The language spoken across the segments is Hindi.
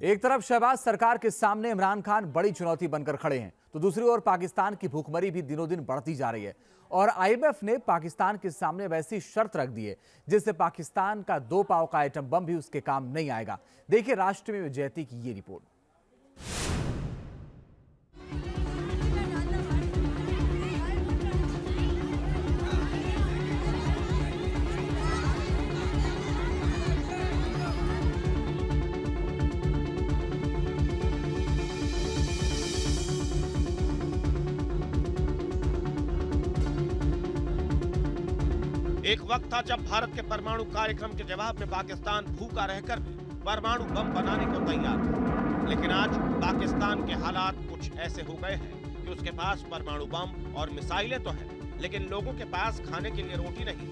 एक तरफ शहबाज सरकार के सामने इमरान खान बड़ी चुनौती बनकर खड़े हैं, तो दूसरी ओर पाकिस्तान की भूखमरी भी दिनों दिन बढ़ती जा रही है और आईएमएफ ने पाकिस्तान के सामने वैसी शर्त रख दी है जिससे पाकिस्तान का 2 पाव का आइटम बम भी उसके काम नहीं आएगा। देखिए राष्ट्र में विजयती की ये रिपोर्ट। एक वक्त था जब भारत के परमाणु कार्यक्रम के जवाब में पाकिस्तान भूखा रहकर भी परमाणु बम बनाने को तैयार था। लेकिन आज पाकिस्तान के हालात कुछ ऐसे हो गए हैं कि उसके पास परमाणु बम और मिसाइलें तो हैं, लेकिन लोगों के पास खाने के लिए रोटी नहीं।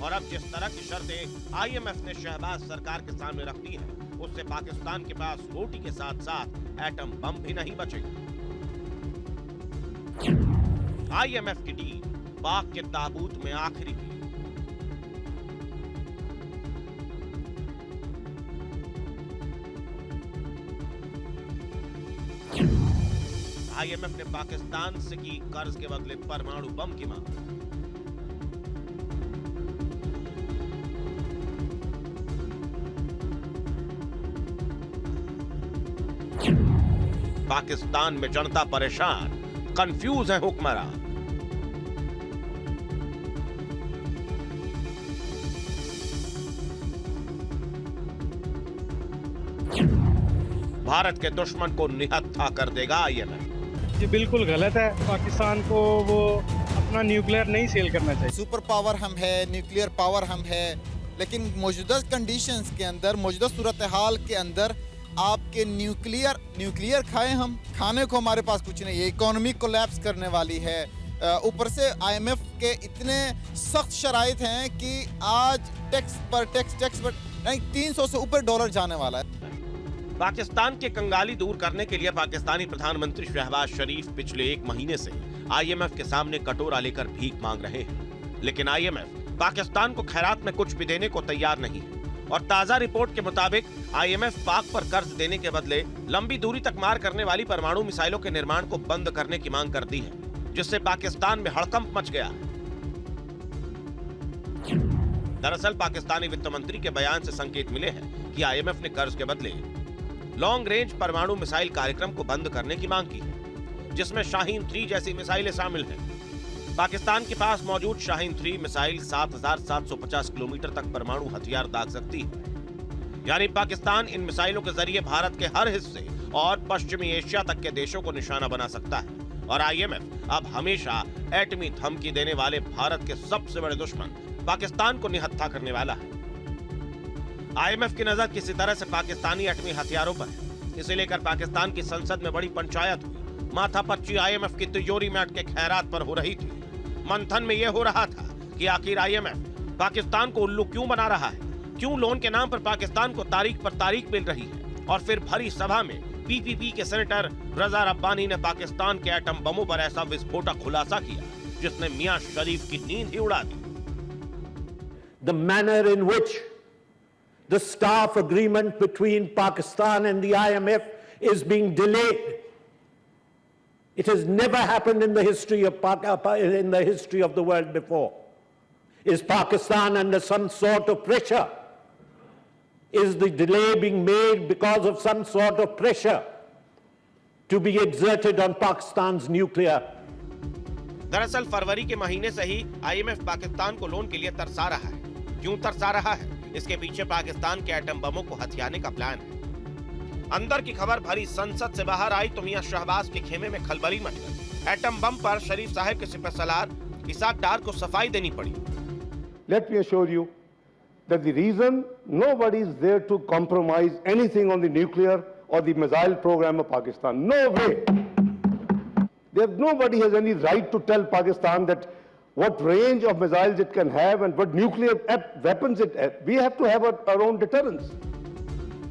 और अब जिस तरह की शर्तें आईएमएफ ने शहबाज सरकार के सामने रख दी हैं, उससे पाकिस्तान के पास रोटी के साथ साथ एटम बम भी नहीं बचेगा। आईएमएफ की टीम पाक के ताबूत में आखिरी थी। आईएमएफ ने पाकिस्तान से की कर्ज के बदले परमाणु बम की मांग। पाकिस्तान में जनता परेशान, कंफ्यूज है हुक्मरान। भारत के दुश्मन को निहत्था कर देगा आईएमएफ। ये बिल्कुल गलत है। पाकिस्तान को वो अपना न्यूक्लियर नहीं सेल करना चाहिए। सुपर पावर हम है, न्यूक्लियर पावर हम है, लेकिन मौजूदा कंडीशंस के अंदर, मौजूदा सूरत हाल के अंदर आपके न्यूक्लियर खाएं हम, खाने को हमारे पास कुछ नहीं है। इकोनॉमी कोलैप्स करने वाली है। ऊपर से आईएमएफ के इतने सख्त शराइत हैं कि आज टैक्स पर 300 से ऊपर डॉलर जाने वाला है। पाकिस्तान के कंगाली दूर करने के लिए पाकिस्तानी प्रधानमंत्री शहबाज शरीफ पिछले 1 महीने से आईएमएफ के सामने कटोरा लेकर भीख मांग रहे हैं, लेकिन आईएमएफ पाकिस्तान को खैरात में कुछ भी देने को तैयार नहीं है। और ताजा रिपोर्ट के मुताबिक आईएमएफ पाक पर कर्ज देने के बदले लंबी दूरी तक मार करने वाली परमाणु मिसाइलों के निर्माण को बंद करने की मांग करती है, जिससे पाकिस्तान में हड़कंप मच गया। दरअसल पाकिस्तानी वित्त मंत्री के बयान से संकेत मिले हैं कि आईएमएफ ने कर्ज के बदले लॉन्ग रेंज परमाणु मिसाइल कार्यक्रम को बंद करने की मांग की है, जिसमें शाहीन 3 जैसी मिसाइलें शामिल हैं। पाकिस्तान के पास मौजूद शाहीन 3 मिसाइल 7,750 किलोमीटर तक परमाणु हथियार दाग सकती है। यानी पाकिस्तान इन मिसाइलों के जरिए भारत के हर हिस्से और पश्चिमी एशिया तक के देशों को निशाना बना सकता है। और आईएमएफ अब हमेशा एटमी धमकी देने वाले भारत के सबसे बड़े दुश्मन पाकिस्तान को निहत्था करने वाला है। आईएमएफ की नजर किसी तरह से पाकिस्तानी एटमी हथियारों पर है। इसे लेकर पाकिस्तान की संसद में बड़ी पंचायत हुई। माथापच्ची आईएमएफ की तिजोरी में अटके खैरात पर हो रही थी। मंथन में यह हो रहा था कि आखिर आईएमएफ पाकिस्तान को उल्लू क्यों बना रहा है, क्यों लोन के नाम पर पाकिस्तान को तारीख पर तारीख मिल रही है। और फिर भरी सभा में पीपीपी के सेनेटर रजा रब्बानी ने पाकिस्तान के एटम बमों पर ऐसा विस्फोटक खुलासा किया जिसने मियां शरीफ की नींद ही उड़ा दी। The manner in which the staff agreement between Pakistan and the IMF is being delayed. It has never happened in the history of the world before. Is Pakistan under some sort of pressure? Is the delay being made because of some sort of pressure to be exerted on Pakistan's nuclear? दरअसल फरवरी के महीने से ही आईएमएफ पाकिस्तान को लोन के लिए तरसा रहा है। क्यों तरसा रहा है? इसके पीछे पाकिस्तान के एटम बमों को हथियाने का प्लान है। अंदर की खबर भरी संसद से बाहर आई तो मियां शहबाज के खेमे में खलबली मच गई। एटम बम पर शरीफ साहब के सिपहसालार इसाक डार को सफाई देनी पड़ी। Let me assure you that the reason nobody is there to compromise anything on the nuclear or the missile program of Pakistan. No way. Nobody has any right to tell Pakistan that what range of missiles it can have and what nuclear weapons it has. We have to have our own deterrence.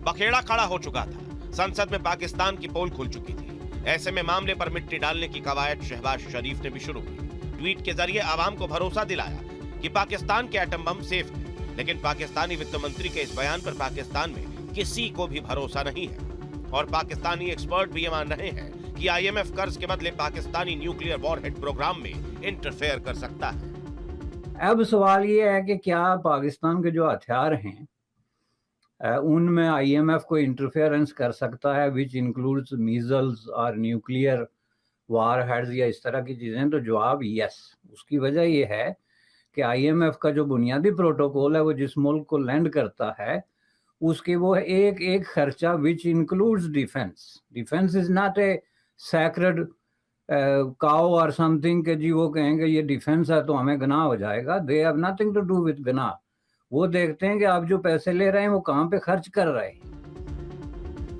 बखेड़ा खड़ा हो चुका था। संसद में पाकिस्तान की पोल खुल चुकी थी। ऐसे में मामले पर मिट्टी डालने की कवायद शहबाज शरीफ ने भी शुरू की। ट्वीट के जरिए आवाम को भरोसा दिलाया कि पाकिस्तान के एटम बम सेफ है। लेकिन पाकिस्तानी वित्त मंत्री के इस बयान पर पाकिस्तान में किसी को भी भरोसा नहीं है। और पाकिस्तानी एक्सपर्ट भी ये मान रहे हैं कि आईएमएफ कर्ज के बदले पाकिस्तानी न्यूक्लियर वॉरहेड प्रोग्राम में इंटरफेयर कर सकता है। अब सवाल ये है कि क्या पाकिस्तान के जो हथियार हैं उनमें आईएमएफ को इंटरफेरेंस कर सकता है, विच इंक्लूड्स मीजल्स और न्यूक्लियर वारहेड्स या इस तरह की चीज़ें? तो जवाब यस। उसकी वजह ये है कि आईएमएफ का जो बुनियादी प्रोटोकॉल है वो जिस मुल्क को लेंड करता है उसके वो एक एक खर्चा which includes defence. Defence is not a sacred cow और समथिंग के जी वो कहेंगे ये डिफेंस है तो हमें गुनाह हो जाएगा। They have nothing to do with गुनाह। वो देखते हैं कि आप जो पैसे ले रहे हैं वो कहाँ पे खर्च कर रहे हैं।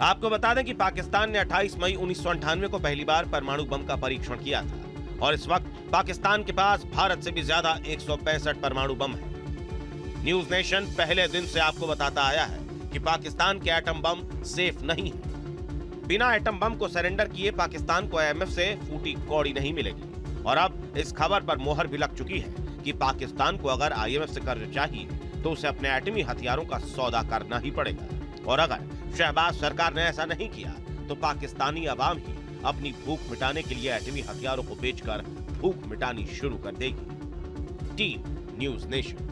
आपको बता दें कि पाकिस्तान ने 28 मई 1998 को पहली बार परमाणु बम का परीक्षण किया था और इस वक्त पाकिस्तान के पास भारत से भी ज्यादा 165 परमाणु बम है। न्यूज नेशन पहले दिन से आपको बताता आया है कि पाकिस्तान के एटम बम सेफ नहीं है। बिना एटम बम को सरेंडर किए पाकिस्तान को आईएमएफ से फूटी कौड़ी नहीं मिलेगी और अब इस खबर पर मोहर भी लग चुकी है कि पाकिस्तान को अगर आईएमएफ से कर्ज चाहिए तो उसे अपने एटमी हथियारों का सौदा करना ही पड़ेगा और अगर शहबाज सरकार ने ऐसा नहीं किया तो पाकिस्तानी अवाम ही अपनी भूख मिटाने के लिए एटमी हथियारों को बेचकर भूख मिटानी शुरू कर देगी। Team news nation.